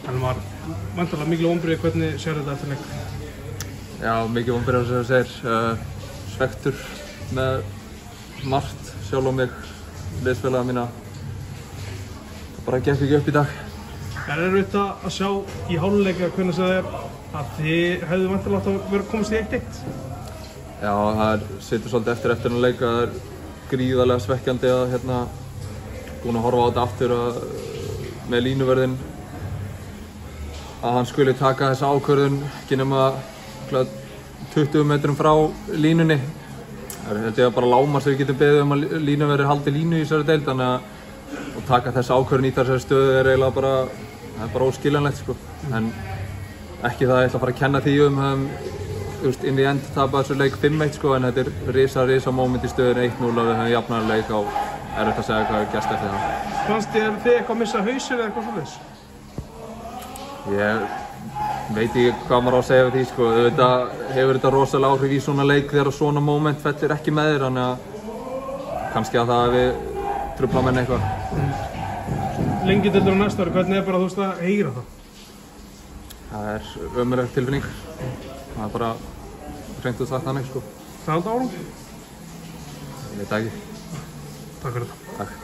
En var væntanlega mikil vonbrigði, hvernig sér þetta eftir leik? Já, mikið vonbrigði sem þú segir. Svekktur með margt, sjálf og mig, liðsfélaga mína. Það bara gekk ekki upp í dag. Er erfitt að sjá í hálfleika hvernig það er að þið hefðu væntanlega átt að vera komist í 1-1? Já, það situr svolítið eftir þennan leik. Það er gríðarlega svekkjandi að búin að horfa á þetta aftur með línuverðinn að hann skuli taka þessa ákvörðun ekki nema 20 metrum frá línunni. Þetta er bara lágmark sem við getum beðið að línuverðir haldi línu í þessari deild, þannig að taka þessa ákvörðun í þessari stöðu er eiginlega bara óskiljanlegt sko. En ekki það að ég ætla að fara að kenna því inn í end tapa þessu leik 5-1 sko, en þetta er risa moment í stöðunni 1-0 og við höfum jafnað leik á erfitt að segja hvað gerst eftir það. Fannst þið eitthvað að missa hausinn eða eitthvað svoleiðis? Ég veit ekki hvað maður á að segja við því sko. Auðvitað hefur þetta rosalega áhrif í svona leik þegar svona moment fellir ekki með þér, þannig að kannski að það við trufla menn eitthvað. Lengjudeildin á næsta ári, hvernig er bara að heyra það? Það er ömurleg tilfinning. Það er bara hreint út sagt þannig sko. Það halda árum? Ég veit ekki. Takk fyrir þetta. Takk.